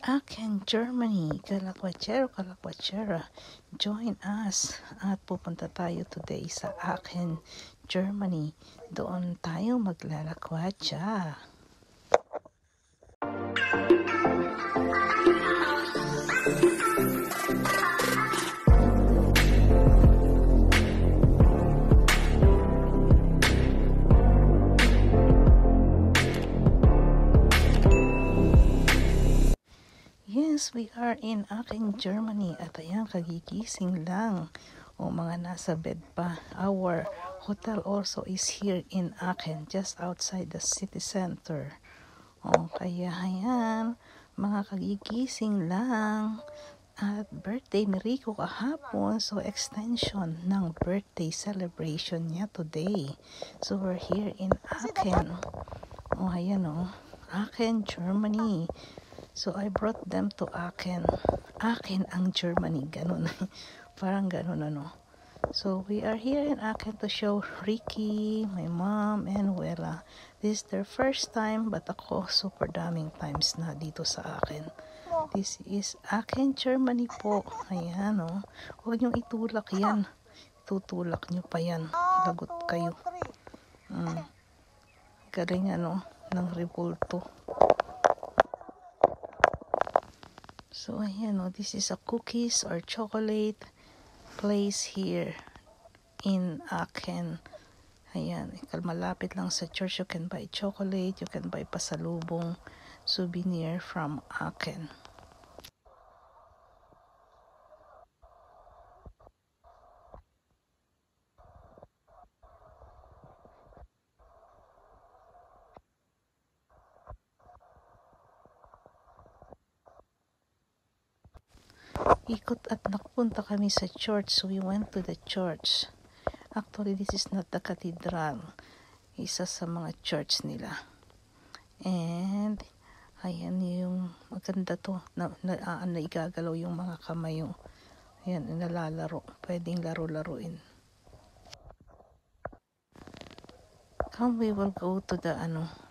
Aachen, Germany, kalakwachero, kalakwachera, join us at pupunta tayo today sa Aachen, Germany. Doon tayo maglalakwatsa. Yes, we are in Aachen, Germany at ayan, kagigising lang o mga nasa bed pa. Our hotel also is here in Aachen, just outside the city center. O kaya ayan, mga kagigising lang. At birthday ni Rico kahapon, so extension ng birthday celebration niya today. So we're here in Aachen. O ayan o, Aachen, Germany. So, I brought them to Aachen. Aachen ang Germany. Ganun. Parang ganun ano. So, we are here in Aachen to show Ricky, my mom, and Wella. This is their first time, but ako super daming times na dito sa Aachen. This is Aachen, Germany po. Ayan o. Huwag niyong itulak yan. Tutulak niyo pa yan. Lagot kayo. Galing ano, ng Revolto. So, ayan o, this is a cookies or chocolate place here in Aachen. Ayan, malapit lang sa church. You can buy chocolate, you can buy pasalubong, souvenir from Aachen. Ikot at nakapunta kami sa church. So we went to the church. Actually, this is not the cathedral. Isa sa mga church nila. And, ayan yung maganda to. Naigagalaw yung mga kamay yung, ayan, nalalaro. Pwedeng laro-laruin. Come, we will go to the,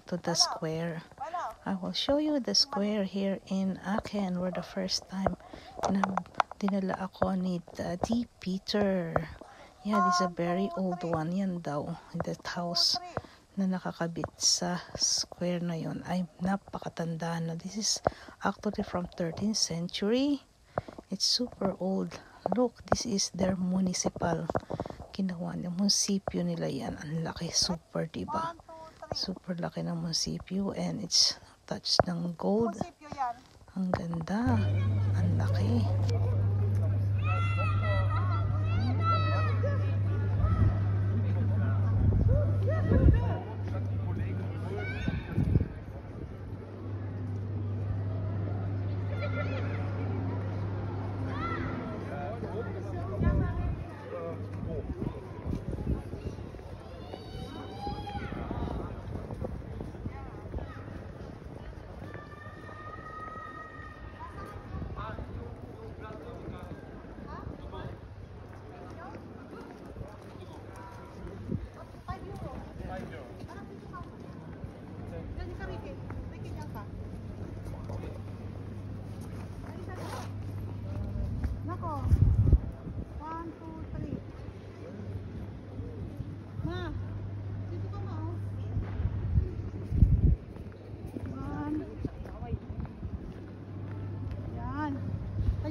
to the square. I will show you the square here in Aachen where the first time na dinala ako ni Daddy Peter. Yeah, this is a very old one. Yan daw. That house na nakakabit sa square na yon ay napakatanda na. This is actually from 13th century. It's super old. Look, this is their municipal. Ginawa niya. Munisipyo nila yan. Ang laki. Super, diba? Super laki ng munisipyo and it's touched ng gold. Ang ganda. Ang laki.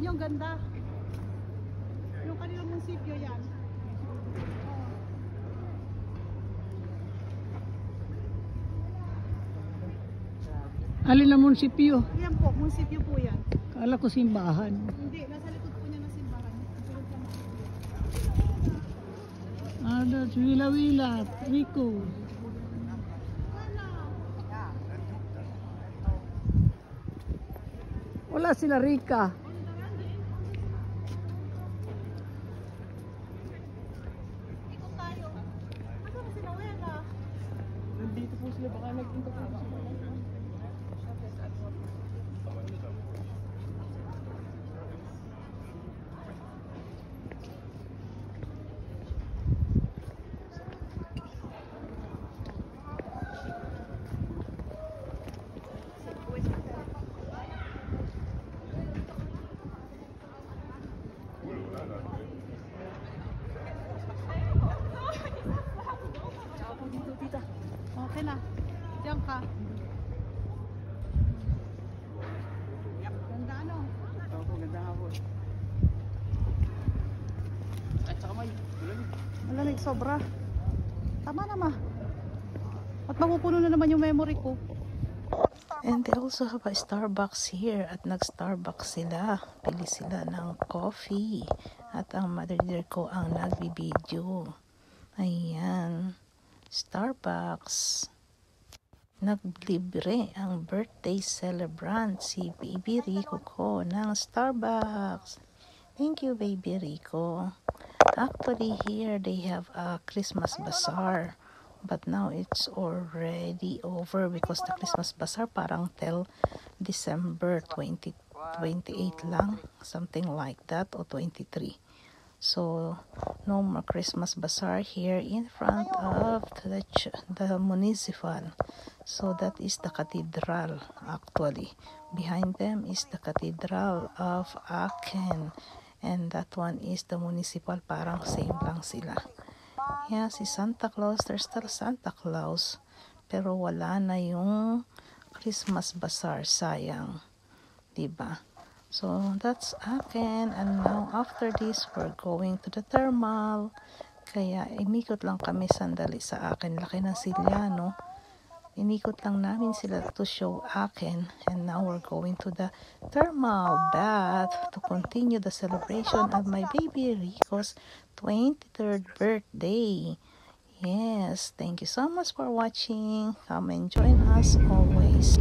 Yung ganda. Yung kanilang munisipyo yan. Alin na munisipyo? Yan po, munisipyo po yan. Kala ko simbahan. Hindi, nasa likod po niya ng simbahan. That's Wila-Wila, Rico. Wala sila Rika. Ikot tayo. Ano ba sila, Wela? Nandito po sila, baka nagpunta po. sobra. Tama na ma. At mapupuno na naman yung memory ko. And they also have a Starbucks here. At nag-Starbucks sila. Pili sila ng coffee. At ang mother dear ko ang nagbibideo. Ayan. Starbucks. Naglibre ang birthday celebrant si Baby Rico ko ng Starbucks. Thank you, Baby Rico. Actually, here they have a Christmas bazaar. But now it's already over because the Christmas bazaar parang till December 2028 lang. Something like that, or 23. So, no more Christmas bazaar here in front of the municipal. So, that is the cathedral, actually. Behind them is the cathedral of Aachen. And that one is the municipal, parang same lang sila. Yeah, si Santa Claus, there's still Santa Claus. Pero wala na yung Christmas bazaar, sayang. Diba? So, that's Aachen. And now, after this, we're going to the thermal. Kaya, imikot lang kami sandali sa Aachen. Laki ng silya, no? Inikot lang namin sila to show Aachen. And now, we're going to the thermal bath to continue the celebration of my baby Rico's 23rd birthday. Yes, thank you so much for watching. Come and join us always.